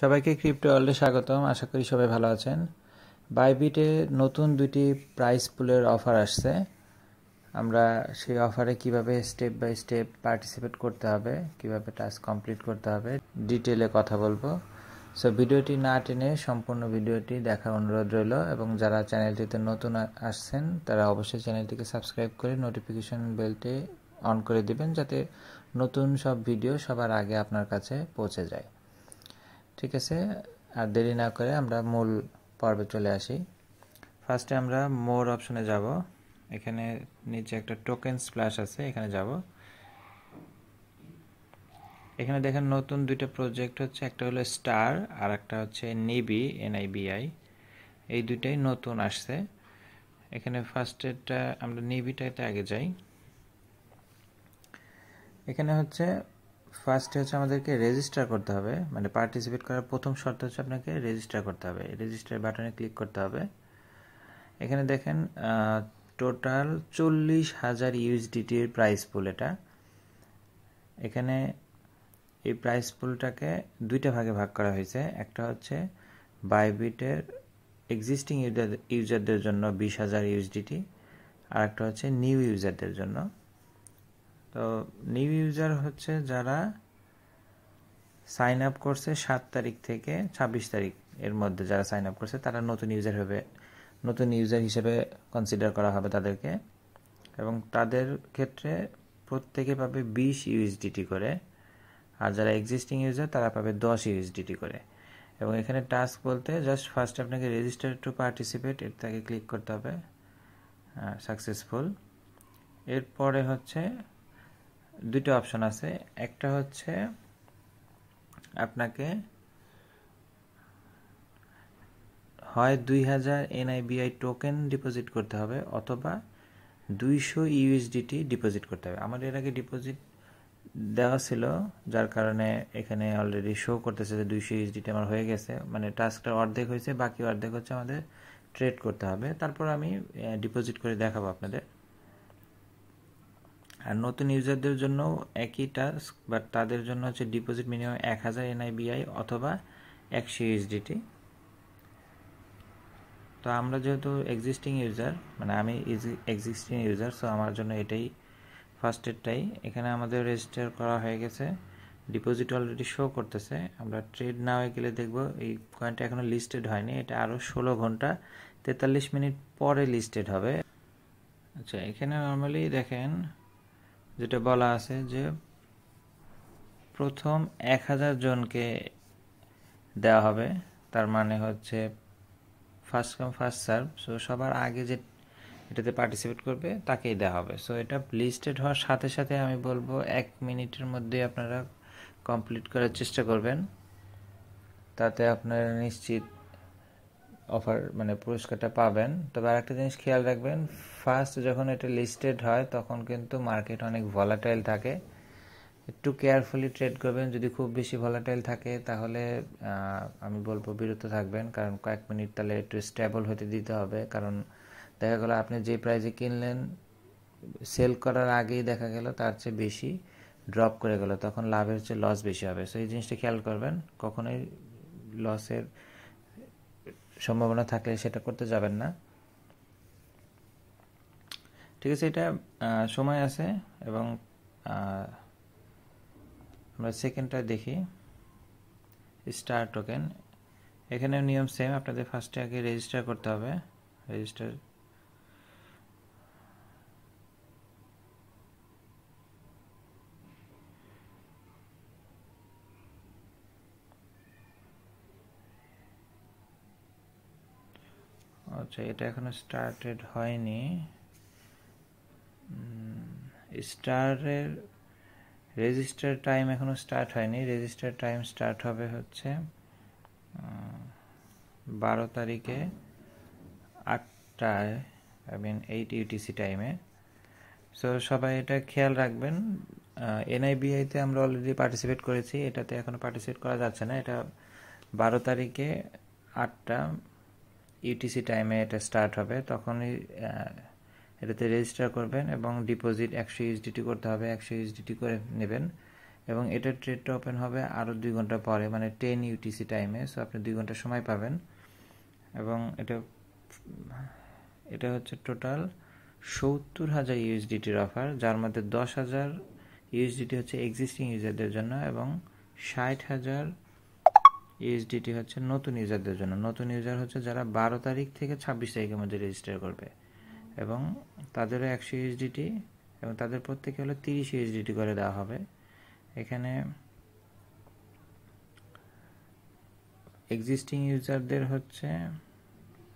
সবাইকে ক্রিপ্টো ওয়ার্ল্ডে স্বাগতম। আশা করি সবাই ভালো আছেন। বাইবিটে নতুন দুটি প্রাইস পুলের অফার আসছে। আমরা সেই অফারে কিভাবে স্টেপ বাই স্টেপ পার্টিসিপেট করতে হবে, কিভাবে টাস্ক কমপ্লিট করতে হবে, ডিটেলে কথা বলবো। সো ভিডিওটি না টেনে সম্পূর্ণ ভিডিওটি দেখার অনুরোধ রইল, এবং যারা চ্যানেলটিতে নতুন আসছেন তারা অবশ্যই চ্যানেলটিকে সাবস্ক্রাইব করে নোটিফিকেশন বেলটি অন করে দিবেন, যাতে নতুন সব ভিডিও সবার আগে আপনার কাছে পৌঁছে যায়। ঠিক আছে, আর দেরি না করে আমরা মূল পর্বে চলে আসি। ফার্স্টে আমরা মোর অপশনে যাব। এখানে নিচে একটা টোকেন স্প্ল্যাশ আছে, এখানে যাব। এখানে দেখেন নতুন দুইটা প্রজেক্ট হচ্ছে, একটা হলো স্টার আর একটা হচ্ছে NIBI। এই দুইটাই নতুন আসছে। এখানে ফার্স্টেরটা আমরা নিবিটাতে আগে যাই। এখানে হচ্ছে ফার্স্টে হচ্ছে আমাদেরকে রেজিস্টার করতে হবে, মানে পার্টিসিপেট করার প্রথম শর্ত হচ্ছে আপনাকে রেজিস্টার করতে হবে। রেজিস্টার বাটনে ক্লিক করতে হবে। এখানে দেখেন টোটাল 40,000 ইউএসডিটির প্রাইস পুল এটা। এখানে এই প্রাইস পুলটাকে দুইটা ভাগে ভাগ করা হয়েছে। একটা হচ্ছে বাইবিটের এক্সিস্টিং ইউজারদের জন্য 20,000 ইউএসডিটি, আর একটা হচ্ছে নিউ ইউজারদের জন্য। তো নিউ ইউজার হচ্ছে যারা সাইন আপ করছে 7 তারিখ থেকে 26 তারিখ এর মধ্যে, যারা সাইন আপ করছে তারা নতুন ইউজার হিসেবে কনসিডার করা হবে তাদেরকে, এবং তাদের ক্ষেত্রে প্রত্যেকে পাবে 20 ইউএসডিটি করে। আর যারা এক্সিস্টিং ইউজার তারা পাবে 10 ইউএসডিটি করে। এবং এখানে টাস্ক বলতে জাস্ট ফার্স্ট আপনাকে রেজিস্টার টু পার্টিসিপেট এটাকে ক্লিক করতে হবে, সাকসেসফুল। এরপরে হচ্ছে দুটো অপশন আছে। একটা হচ্ছে আপনাকে হয় 2000 NIBI টোকেন ডিপোজিট করতে হবে, অথবা 200 ইউএসডিটি ডিপোজিট করতে হবে। আমার এর আগে ডিপোজিট দেওয়া ছিল, যার কারণে এখানে অলরেডি শো করতেছে যে 200 ইউএসডিটি আমার হয়ে গেছে, মানে টাস্কটা অর্ধেক হয়েছে, বাকি অর্ধেক হচ্ছে আমাদের ট্রেড করতে হবে। তারপর আমি ডিপোজিট করে দেখাবো আপনাদের। আর নতুন ইউজারদের জন্য একই টাস্ক, বাট তাদের জন্য হচ্ছে ডিপোজিট মিনিমাম 1000 NIBI অথবা 100 ইউএসডিটি। তো আমরা যেহেতু এক্সিস্টিং ইউজার, মানে আমি এক্সিস্টিং ইউজার, সো আমার জন্য এটাই ফার্স্টেরটাই। এখানে আমাদের রেজিস্টার করা হয়ে গেছে, ডিপোজিট অলরেডি শো করতেছে। আমরা ট্রেড না হয়ে গেলে দেখব এই কয়েনটা এখনও লিস্টেড হয়নি, এটা আরও 16 ঘন্টা 43 মিনিট পরে লিস্টেড হবে। আচ্ছা, এখানে নর্মালি দেখেন যেটা বলা আছে যে প্রথম 1000 জনকে দেওয়া হবে, তার মানে হচ্ছে first come first serve. So সবার আগে যে এটাতে পার্টিসিপেট করবে তাকেই দেওয়া হবে। সো এটা লিস্টেড হওয়ার সাথে সাথে আমি বলবো 1 মিনিটের মধ্যে আপনারা কমপ্লিট করার চেষ্টা করবেন, তাতে আপনারা নিশ্চিত অফার মানে পুরস্কারটা পাবেন। তবে আরেকটা জিনিস খেয়াল রাখবেন, ফার্স্ট যখন এটা লিস্টেড হয় তখন কিন্তু মার্কেট অনেক ভলাটাইল থাকে, একটু কেয়ারফুলি ট্রেড করবেন। যদি খুব বেশি ভলাটাইল থাকে তাহলে আমি বলবো বিরত থাকবেন, কারণ কয়েক মিনিট তাহলে একটু স্টেবল হতে দিতে হবে। কারণ দেখা গেল আপনি যে প্রাইসে কিনলেন, সেল করার আগেই দেখা গেল তার চেয়ে বেশি ড্রপ করে গেল, তখন লাভের চেয়ে লস বেশি হবে। সো এই জিনিসটা খেয়াল করবেন, কখনোই লসের সম্ভাবনা থাকলে সেটা করতে যাবেন না। ঠিক আছে, এটা সময় আছে। এবং আমরা সেকেন্ডটা দেখি, স্টার টোকেন। এখানে নিয়ম সেম, আপনাদের ফার্স্টে আগে রেজিস্টার করতে হবে। রেজিস্টার আচ্ছা, এটা এখনো স্টার্টেড হয়নি। স্টারের রেজিস্টার টাইম এখনো স্টার্ট হয়নি। রেজিস্টার টাইম স্টার্ট হবে হচ্ছে 12 তারিখে 8টায়, 8 UTC টাইমে। সো সবাই এটা খেয়াল রাখবেন। NIBI-তে আমরা অলরেডি পার্টিসিপেট করেছি, এটাতে এখনো পার্টিসিপেট করা যাচ্ছে না। এটা 12 তারিখে 8টা UTC টাইমে এটা স্টার্ট হবে, তখনই এটাতে রেজিস্টার করবেন এবং ডিপোজিট 100 USDT করতে হবে। 100 USDT করে নেবেন এবং এটার ট্রেডটা ওপেন হবে আরও 2 ঘন্টা পরে, মানে 10 ইউটিসি টাইমে। সো আপনি 2 ঘন্টা সময় পাবেন। এবং এটা হচ্ছে টোটাল 70,000 ইউএসডিটির অফার, যার মধ্যে 10,000 ইউএসডিটি হচ্ছে এক্সিস্টিং ইউজারদের জন্য এবং 60,000 ইউএসডিটি হচ্ছে নতুন ইউজারদের জন্য। নতুন ইউজার হচ্ছে যারা 12 তারিখ থেকে 26 তারিখের মধ্যে রেজিস্টার করবে, এবং তাদেরও 100 ইউএসডিটি, এবং তাদের প্রত্যেকে হলো 30 ইউএসডিটি করে দেওয়া হবে। এখানে এক্সিস্টিং ইউজারদের হচ্ছে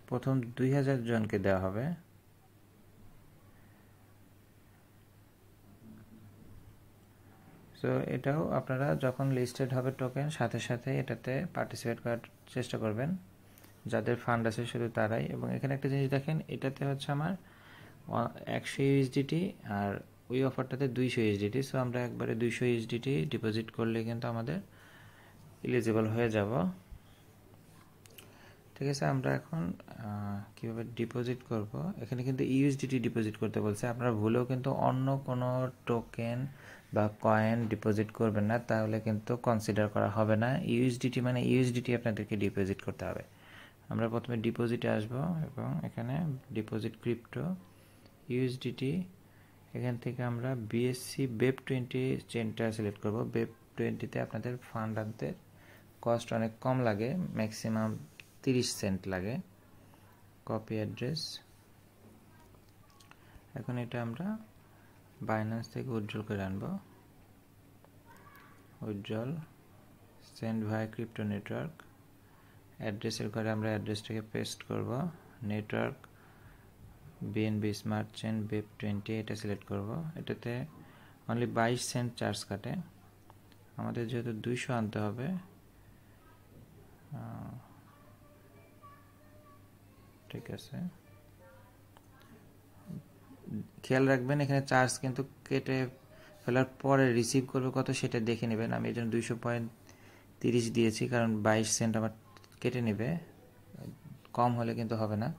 প্রথম 2000 জনকে দেওয়া হবে। সো এটাও আপনারা যখন লিস্টেড হবে টোকেন, সাথে সাথে এটাতে পার্টিসিপেট করার চেষ্টা করবেন, যাদের ফান্ড আছে শুধু তারাই। এবং এখানে একটা জিনিস দেখেন, এটাতে হচ্ছে আমার 100 ইউএসডিটি আর ওই অফারটাতে 200 ইউএসডিটি। সো আমরা একবারে 200 ইউএসডিটি ডিপোজিট করলে কিন্তু আমাদের এলিজিবল হয়ে যাব। ঠিক আছে, আমরা এখন কীভাবে ডিপোজিট করব। এখানে কিন্তু ইউএসডিটি ডিপোজিট করতে বলছে, আপনারা ভুলেও কিন্তু অন্য কোনো টোকেন বা কয়েন ডিপোজিট করবেন না, তাহলে কিন্তু কনসিডার করা হবে না। ইউএসডিটি মানে ইউএসডিটি আপনাদেরকে ডিপোজিট করতে হবে। আমরা প্রথমে ডিপোজিটে আসব এবং এখানে ডিপোজিট ক্রিপ্টো ইউএসডিটি, এখান থেকে আমরা বিএসসি BEP20 চেনটা সিলেক্ট করব। BEP20তে আপনাদের ফান্ড আনতে কস্ট অনেক কম লাগে, ম্যাক্সিমাম 30 সেন্ট লাগে। কপি অ্যাড্রেস, এখন এটা আমরা বাইন্যান্স থেকে উইথড্রল করে আনব। Withdrawal, send via crypto network. অ্যাড্রেসের ঘরে আমরা অ্যাড্রেসটাকে পেস্ট করব। Network BNB smart chain BEP20 এটা সিলেক্ট করব। এটাতে অনলি 22 সেন্ট চার্জ কাটে। আমাদের যেহেতু 200 আনতে হবে, ঠিক আছে, খেয়াল রাখবেন এখানে চার্জ কিন্তু কেটে ফেলার পরে রিসিভ করবে কত সেটা দেখে নেবেন। আমি এই জন্য 200.30 দিয়েছি, কারণ 22 সেন্ট আমার কেটে নেবে, কম হলে কিন্তু হবে না।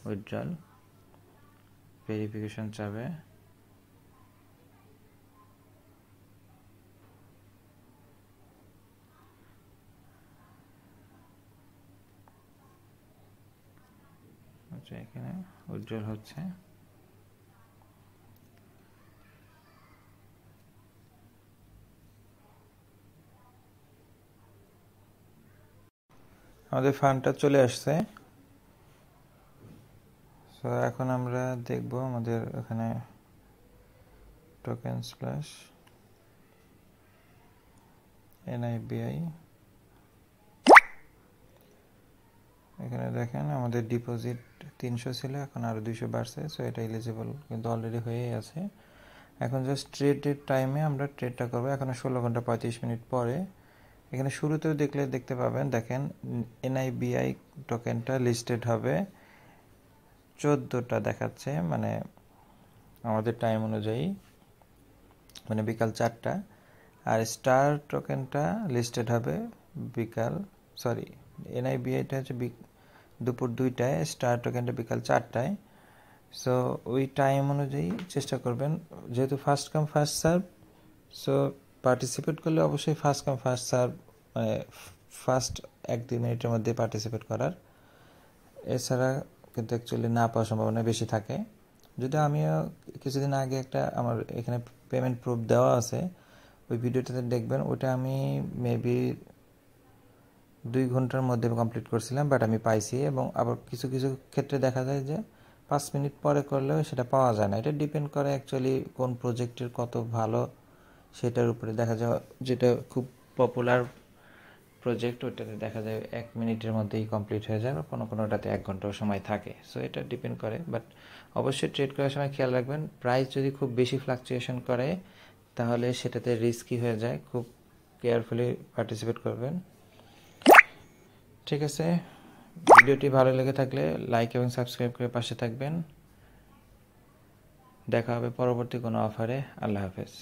উইথড্রল, ভেরিফিকেশন চাবে, আচ্ছা এখানে উইথড্রল হচ্ছে। আমাদের ফান্ডটা চলে আসছে। সো এখন আমরা দেখব আমাদের এখানে টোকেন স্প্ল্যাশ NIBI, এখানে দেখেন আমাদের ডিপোজিট 300 ছিল, এখন আরও 200 বাড়ছে। সো এটা এলিজিবল কিন্তু অলরেডি হয়েই আছে। এখন জাস্ট ট্রেডের টাইমে আমরা ট্রেডটা করবো। এখন 16 ঘন্টা 35 মিনিট পরে এখানে শুরুতেও দেখতে পাবেন, দেখেন NIBI টোকেনটা লিস্টেড হবে 14টা দেখাচ্ছে, মানে আমাদের টাইম অনুযায়ী, মানে বিকাল 4টা। আর স্টার টোকেনটা লিস্টেড হবে NIBIটা হচ্ছে দুপুর 2টায়, স্টার টোকেনটা বিকাল 4টায়। সো ওই টাইম অনুযায়ী চেষ্টা করবেন, যেহেতু first come first serve. So participate করলে অবশ্যই ফার্স্ট কাম ফার্স্ট সার্ভ, মানে ফার্স্ট 1-2 মিনিটের মধ্যে পার্টিসিপেট করার। এছাড়া কিন্তু অ্যাকচুয়ালি না পাওয়ার সম্ভাবনা বেশি থাকে। যদি আমিও কিছুদিন আগে আমার এখানে পেমেন্ট প্রুফ দেওয়া আছে, ওই ভিডিওটাতে দেখবেন, ওটা আমি মেবি 2 ঘন্টার মধ্যে কমপ্লিট করছিলাম, বাট আমি পাইছি। এবং আবার কিছু কিছু ক্ষেত্রে দেখা যায় যে 5 মিনিট পরে করলেও সেটা পাওয়া যায় না। এটা ডিপেন্ড করে অ্যাকচুয়ালি কোন প্রজেক্টের কত ভালো সেটার উপরে। দেখা যায় যেটা খুব পপুলার প্রজেক্ট, ওটাতে দেখা যায় 1 মিনিটের মধ্যেই কমপ্লিট হয়ে যায়, বা কোনোটাতে 1 ঘন্টাও সময় থাকে। সো এটা ডিপেন্ড করে, বাট অবশ্যই ট্রেড করার সময় খেয়াল রাখবেন, প্রাইস যদি খুব বেশি ফ্লাকচুয়েশন করে তাহলে সেটাতে রিস্কি হয়ে যায়। খুব কেয়ারফুলি পার্টিসিপেট করবেন। ঠিক আছে, ভিডিওটি ভালো লেগে থাকলে লাইক এবং সাবস্ক্রাইব করে পাশে থাকবেন। দেখা হবে পরবর্তী কোনো অফারে। আল্লাহ হাফেজ।